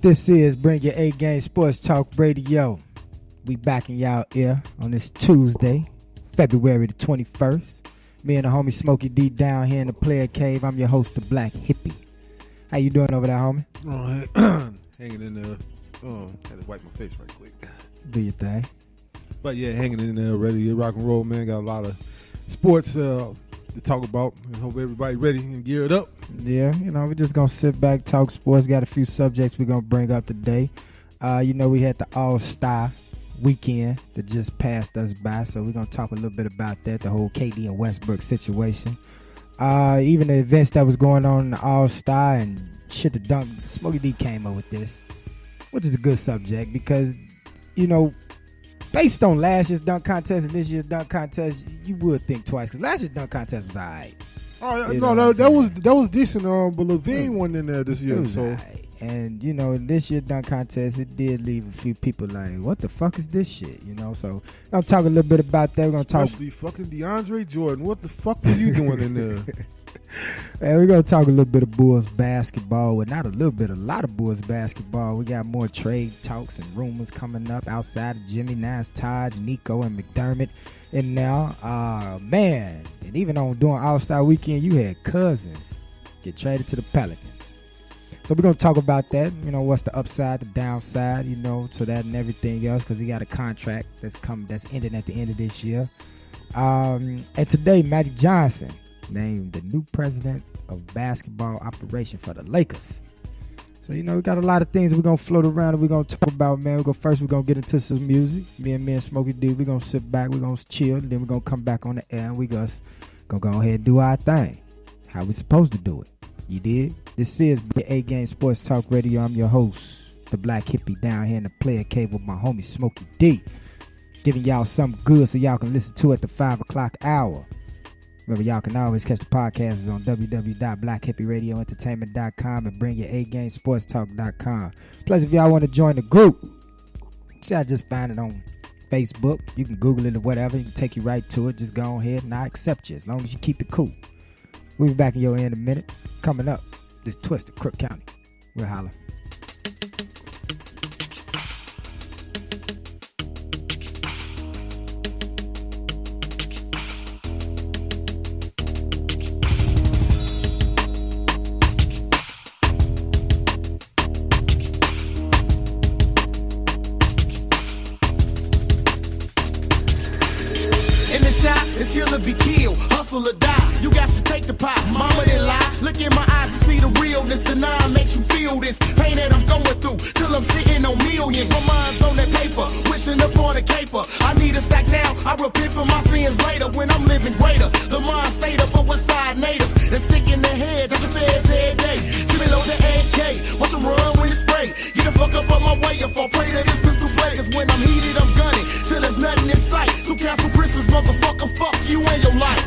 This is Bring Your A-Game Sports Talk Radio. We back in y'all ear on this Tuesday, February the 21st. Me and the homie Smokey D down here in the Playa Cave. I'm your host, the Blaq Hippie. How you doing over there, homie? Hanging in there. Had to wipe my face right quick. Do your thing. But yeah, hanging in there, ready to rock and roll, man. Got a lot of sports to talk about. And hope everybody ready and geared up. Yeah, we're just going to sit back, talk sports. Got a few subjects we're going to bring up today. We had the All-Star weekend that just passed us by, so we're going to talk a little bit about that, the whole KD and Westbrook situation. Even the events that was going on in the All-Star and shit, the dunk. Smokey D came up with this, which is a good subject because, based on last year's dunk contest and this year's dunk contest, you would think twice because last year's dunk contest was all right. Oh no, that was decent. But Levine won in there this year, so. Right. And this year's dunk contest, it did leave a few people like, what the fuck is this shit? So we're gonna talk a little bit about that. We're gonna talk. Especially fucking DeAndre Jordan. What the fuck were you doing in there? And we're gonna talk a little bit of Bulls basketball. Well, not a little bit, a lot of Bulls basketball. We got more trade talks and rumors coming up outside of Jimmy, Nance, Taj, Nico, and McDermott. And now, man, and even on during All-Star weekend, you had Cousins get traded to the Pelicans. So we're going to talk about that, what's the upside, the downside, to that and everything else, because he got a contract that's ending at the end of this year. And today, Magic Johnson named the new president of basketball operation for the Lakers. So, we got a lot of things we're going to float around and we're going to talk about, man. We're going to get into some music. Me and Smokey D, we're going to sit back, we're going to chill, and then we're going to come back on the air and we're going to go ahead and do our thing. How we supposed to do it. You did? This is A-Game Sports Talk Radio. I'm your host, the Blaq Hippie, down here in the Playa Cave with my homie Smokey D. Giving y'all something good so y'all can listen to at the 5 o'clock hour. Remember, y'all can always catch the podcasts on www.blaqhippieradioentertainment.com and bringyour-A-Game-sportstalk.com. Plus, if y'all want to join the group, y'all just find it on Facebook. You can Google it or whatever. It can take you right to it. Just go ahead and I accept you as long as you keep it cool. We'll be back in your ear in a minute. Coming up, this twist of Crook County. We'll holler. It's kill or be killed, hustle or die. You got to take the pot, mama didn't lie. Look in my eyes and see the realness. The nine makes you feel this pain that I'm going through till I'm sitting on millions. My mind's on that paper, wishing upon a caper. I need a stack now, I repent for my sins later when I'm living greater. The mind state of a west side native. That's sick in the head, touch the feds every day. See me load the AK, watch them run when it's spray. Get the fuck up on my way if I pray that this pistol play. Cause when I'm heated, I'm gunning till there's nothing in sight. So cancel Christmas, motherfucker, fuck you and your life.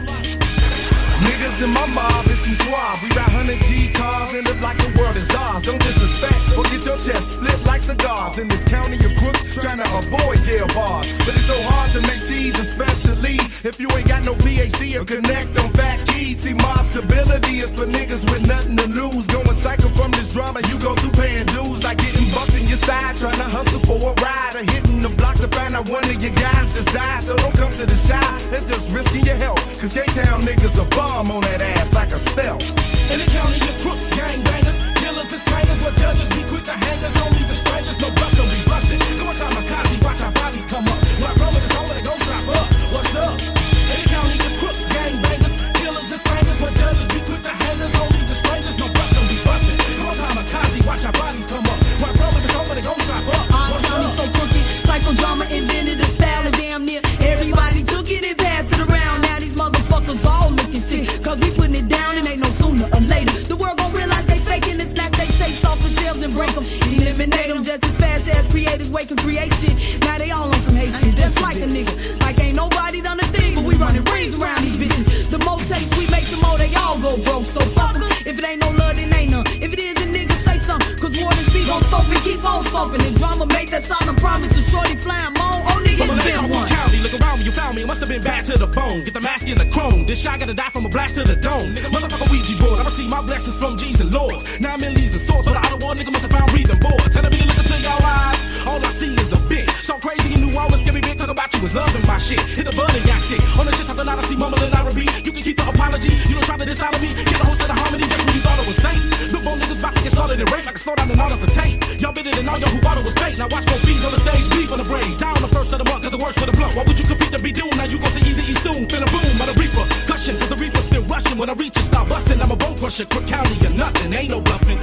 Niggas in my mob is too suave. We ride 100G cars and look like the world is ours. Don't disrespect or get your chest split like cigars. In this county of crooks trying to avoid jail bars. But it's so hard to make cheese, especially if you ain't got no PhD or connect on fat keys. See, mob stability is for niggas with nothing to lose. Going cycle from this drama, you go through paying dues. Like getting bumped in your side, trying to hustle for a ride. Or hitting the block to find out one of your guys just died. So don't come to the shop, it's just risking your health. Cause K-Town niggas are bomb on that ass like a stealth. In the county of crooks, gangbangers, killers and slangers, where judges be quick to hang us, homies and strangers, no buckle be busted. Go on kamikaze, watch our bodies come up. When I run with this home, they gon' strap up. What's up? In the county of crooks, gangbangers, killers and slangers, where judges be quick to hang us, homies and strangers, no buckle be busted. Go on kamikaze, watch our bodies come up. When I run with this home, they gon' strap up. What's up? So crooked, psychodrama invented a style of damn near everybody took it and passed it around. Now these motherfuckers all looking sick, cause we putting it down and ain't no sooner or later. The world gon' realize they faking and snatch they tapes off the shelves and break them. Eliminate them just as fast as creators wake and create shit. Now they all on some hate shit, just like a nigga. Like ain't nobody done a thing, but we running rings around these bitches. The more tapes we make, the more they all go broke. So fuck 'em. If it ain't no love, then ain't none. If it is, a nigga say something. Cause war and speed gon' stomp and keep on stomping. And drama made that solemn promise to shorty flying moan. Oh nigga, it's been one. County, look around me, you found me. It must have been bad to the bone. Get the mask in the chrome. This shot gotta die from a blast to the dome. Nigga, motherfucker Ouija board. I receive my blessings from G's and Lords. 9 millies and swords, but I don't boy, nigga must have found breathing bored. Telling me to look into y'all eyes. All I see is a bitch. So crazy in New Orleans, give me big talk about you was loving my shit. Hit the button, got sick. On the shit talking out, I see mumbling R&B. You can keep the apology. You don't try to dishonor me. Get the host of the harmony just when you thought it was safe. The bone niggas about to get started and rape like a slow down and all of the tape. Y'all bit it and all y'all who bought it was fake. Now watch more bees on the stage, beef on the braids. Down the first of the month, cause the worst for the blunt. Why would you compete to be due? Now you gon' see easy soon. Finna boom, by the reaper. Cushion, cause the reaper's still rushing. When I reach and start busting, I'm a bone crusher. Quick county or nothing, ain't no bluffing.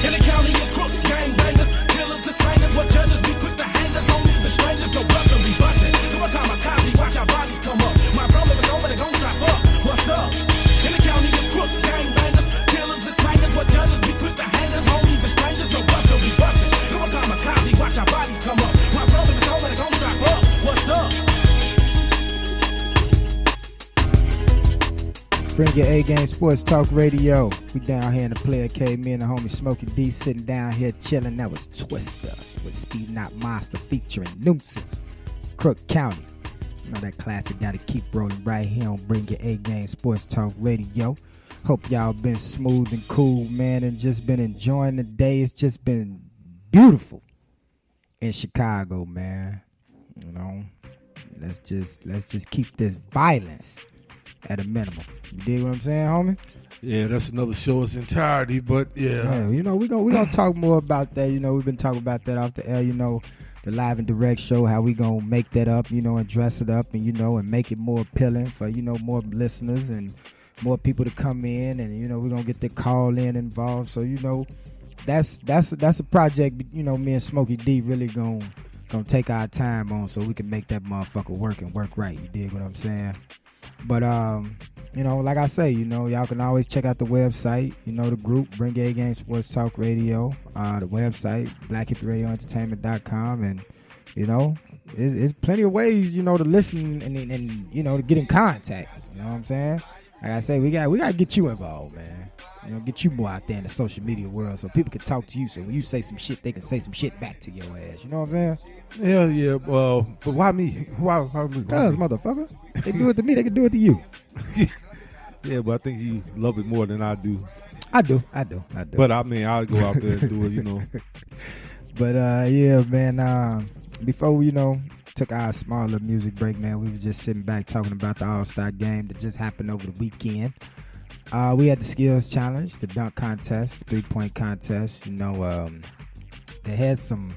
In the county of crooks, gang bangers, killers and slangers. What judges be quick to hang us, homies and strangers. No bluffing, we bustin'. Do a kamikaze, watch our bodies come up. My brother is over, they gon' strap up. What's up? In the county of crooks, gang bangers, killers and slangers. What judges be quick to hang us, homies and strangers. No bluffing, we bustin'. Do a kamikaze, watch our bodies come up. My brother is over, they gon' strap up. What's up? Bring your A-Game Sports Talk Radio. We down here in the Playa Cave. Me and the homie Smokey D sitting down here chilling. That was Twister with Speed Not Monster featuring Nuisance, Crook County. You know that classic gotta keep rolling right here on Bring Your A-Game Sports Talk Radio. Hope y'all been smooth and cool, man, and just been enjoying the day. It's just been beautiful in Chicago, man. You know, let's just keep this violence at a minimum. You dig what I'm saying, homie? Yeah, that's another show in its entirety, but yeah. You know, we gonna talk more about that. You know, we've been talking about that off the air, you know, the live and direct show, how we gonna make that up, you know, and dress it up and, you know, and make it more appealing for, you know, more listeners and more people to come in, and, you know, we're gonna get the call in involved. So, you know, that's a project, you know, me and Smokey D really gonna take our time on so we can make that motherfucker work and work right. You dig what I'm saying? But you know, like I say, you know, y'all can always check out the website, you know, the group, Bring A Game Sports Talk Radio, the website, BlaqHippieRadioEntertainment.com, and, you know, it's plenty of ways, you know, to listen and you know, to get in contact. You know what I'm saying? Like I say, we gotta get you involved, man. You know, get you more out there in the social media world so people can talk to you. So when you say some shit, they can say some shit back to your ass. You know what I'm saying? Yeah. But why me? Why me? Cause, motherfucker, they do it to me, they can do it to you. Yeah, but I think he love it more than I do. I do. But I mean, I'll go out there and do it, you know. But yeah, man. Before we, you know, took our small little music break, man, we were just sitting back talking about the All-Star game that just happened over the weekend. We had the skills challenge, the dunk contest, the 3-point contest. You know, they had some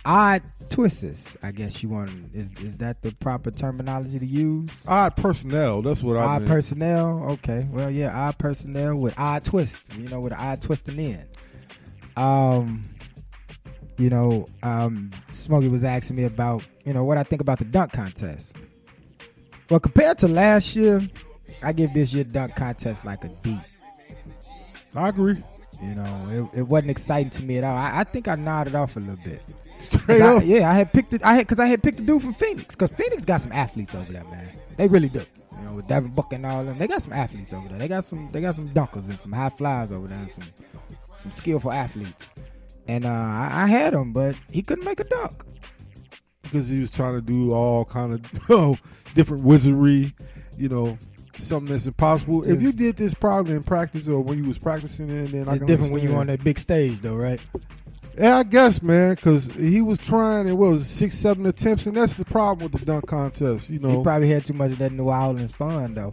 odd twists, I guess you want. Is that the proper terminology to use? Odd personnel, that's what I mean. Odd personnel, okay. Well, yeah, odd personnel with odd twists, you know, with an odd twist in the end. You know, Smokey was asking me about, you know, what I think about the dunk contest. Well, compared to last year, I give this year dunk contest like a D. I agree. You know, it wasn't exciting to me at all. I think I nodded off a little bit. I had picked the dude from Phoenix, because Phoenix got some athletes over there, man. They really do. You know, with Devin Booker and all of them, they got some athletes over there. They got some dunkers and some high flyers over there, and some skillful athletes. And I had him, but he couldn't make a dunk because he was trying to do all kind of different wizardry, you know. Something that's impossible. If you did this probably in practice or when you was practicing it, then it's different when you're on that big stage, though, right? Yeah, I guess, man, because he was trying, it was 6-7 attempts, and that's the problem with the dunk contest, you know. He probably had too much of that New Orleans fun, though.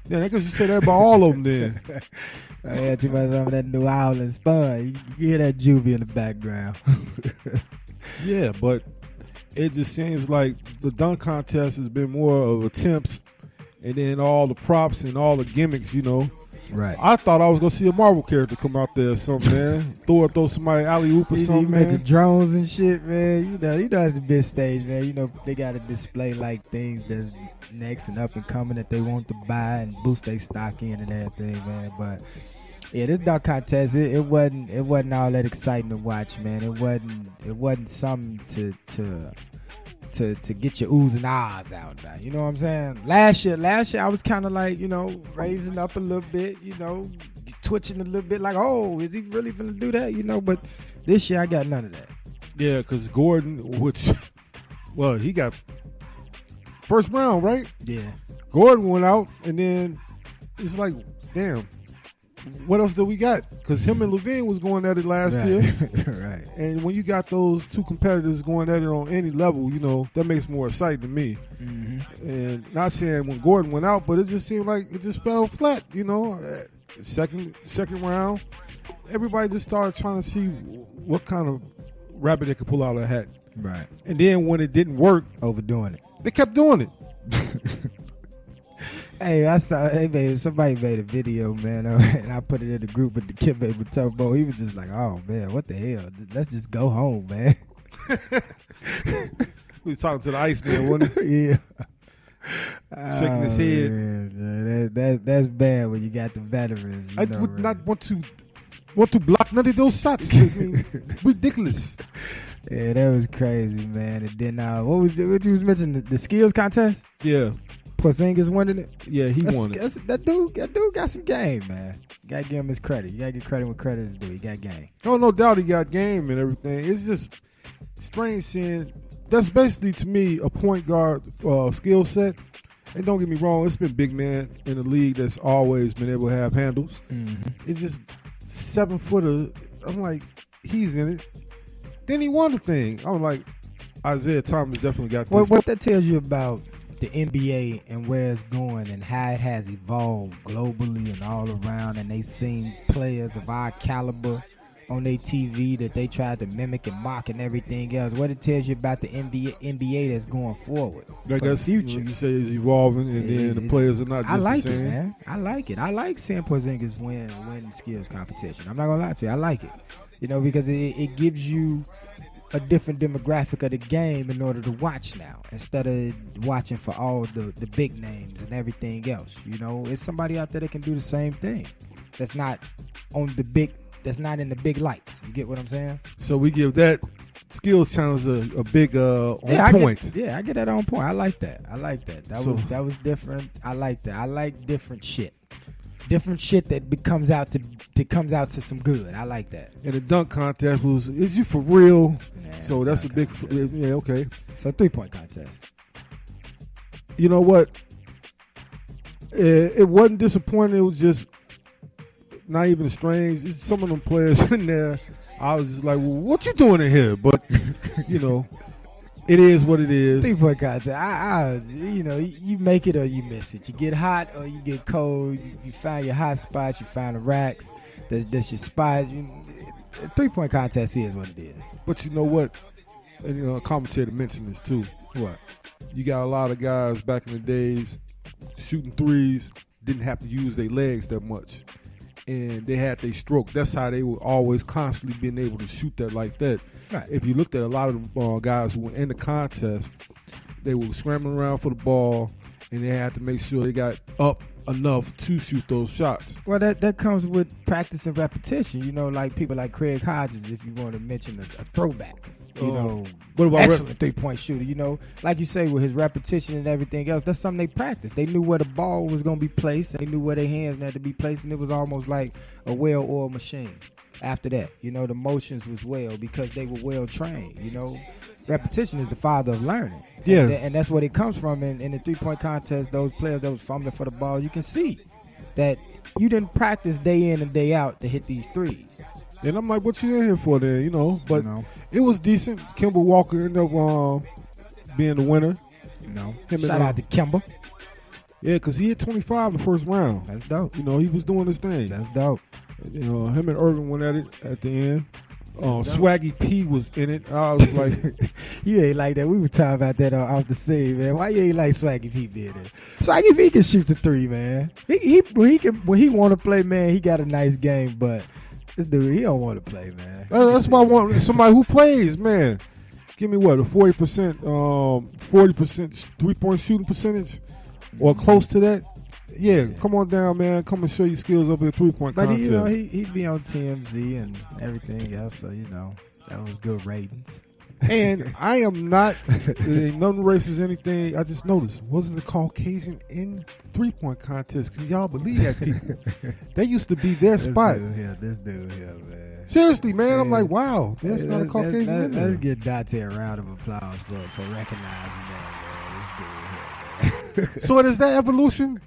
Yeah, because you said that about all of them then. I had too much of that New Orleans fun. You hear that juvie in the background. Yeah, but it just seems like the dunk contest has been more of attempts, and then all the props and all the gimmicks, you know. Right. I thought I was gonna see a Marvel character come out there or something, man. throw somebody alley-oop or something, you mentioned drones and shit, man. You know it's a big stage, man. You know they gotta display like things that's next and up and coming that they want to buy and boost their stock in and everything, man. But yeah, this dunk contest, it wasn't all that exciting to watch, man. It wasn't something to get your oohs and ahs out about. You know what I'm saying? Last year I was kind of like, you know, raising up a little bit, you know, twitching a little bit like, oh, is he really gonna do that? You know, but this year I got none of that. Yeah, because Gordon, he got first round, right? Yeah. Gordon went out, and then it's like, damn, what else do we got? Because him and Levine was going at it last year. Right. And when you got those two competitors going at it on any level, that makes more exciting to me. Mm-hmm. And not saying when Gordon went out, but it just seemed like it just fell flat, Second round, everybody just started trying to see what kind of rabbit they could pull out of a hat. Right. And then when it didn't work, overdoing it. They kept doing it. Hey, I saw. Hey, man, somebody made a video, man, and I put it in the group with the kid made with Turbo. He was just like, "Oh man, what the hell? Let's just go home, man." He was talking to the Iceman, wasn't he? Yeah, shaking his head. Man, that's bad when you got the veterans. I would not want to block none of those shots. I mean, ridiculous. Yeah, that was crazy, man. And then what was it? What you was mentioning? The skills contest? Yeah. Porzingis winning it? Yeah, he won it. That dude got some game, man. You gotta give him his credit. You gotta give credit when credit is due. He got game. Oh, no doubt he got game and everything. It's just strange seeing. That's basically, to me, a point guard skill set. And don't get me wrong, it's been big man in the league that's always been able to have handles. Mm-hmm. It's just 7-footer. I'm like, he's in it. Then he won the thing. I'm like, Isaiah Thomas definitely got this. What that tells you about the NBA and where it's going and how it has evolved globally and all around, and they seen players of our caliber on their TV that they tried to mimic and mock and everything else. What it tells you about the NBA that's going forward for the future. You say it's evolving, and then the players are not just I like the same. it, man. I like it. I like seeing Porzingis win skills competition. I'm not gonna lie to you. I like it. Because it gives you a different demographic of the game in order to watch now, instead of watching for all the big names and everything else. It's somebody out there that can do the same thing. That's not in the big lights. You get what I'm saying? So we give that skills challenge a big on point. I get that on point. I like that. That was different. I like that. I like different shit. Different shit that comes out to some good. I like that. And the dunk contest is you for real? Man, so that's a big contest. Yeah, okay. So 3-point contest. You know what? It wasn't disappointing. It was just not even strange. It's some of them players in there. I was just like, well, what you doing in here? But it is what it is. 3-point contest. You make it or you miss it. You get hot or you get cold. You find your hot spots. You find the racks. That's your spot. 3-point contest is what it is. But you know what? And a commentator mentioned this too. What? You got a lot of guys back in the days shooting threes, didn't have to use their legs that much. And they had their stroke. That's how they were always constantly being able to shoot that like that. Right. If you looked at a lot of the guys who were in the contest, they were scrambling around for the ball, and they had to make sure they got up enough to shoot those shots. Well, that comes with practice and repetition. Like people like Craig Hodges, if you want to mention a throwback. What about excellent 3-point shooter. Like you say, with his repetition and everything else, that's something they practiced. They knew where the ball was going to be placed. They knew where their hands had to be placed, and it was almost like a well-oiled machine. After that, the motions was because they were well trained. Repetition is the father of learning. Yeah, and that's what it comes from. In the 3-point contest, those players that was fumbling for the ball, you can see that you didn't practice day in and day out to hit these threes. And I'm like, what you in here for then, But it was decent. Kemba Walker ended up being the winner. Shout out to Kemba. Yeah, because he hit 25 in the first round. That's dope. He was doing his thing. That's dope. Him and Irvin went at it at the end. Swaggy P was in it. I was like, you ain't like that. We was talking about that off the scene, man. Why you ain't like Swaggy P being there? Swaggy P can shoot the 3, man. When he want to play, man, he got a nice game, but this dude, he don't want to play, man. That's why I want somebody who plays, man. Give me what, a 40% 3-point shooting percentage, or close to that. Yeah, come on down, man. Come and show your skills up at 3-point contest. But he be on TMZ and everything else, so that was good ratings. And I am not nothing racist, anything. I just noticed, wasn't the Caucasian in 3-point contest? Can y'all believe that, people? They used to be their spot. This dude here, man. Seriously, man. I'm like, wow, there's not a Caucasian in there. Let's give Dante a round of applause for recognizing that, man. This dude here, man. So is that evolution?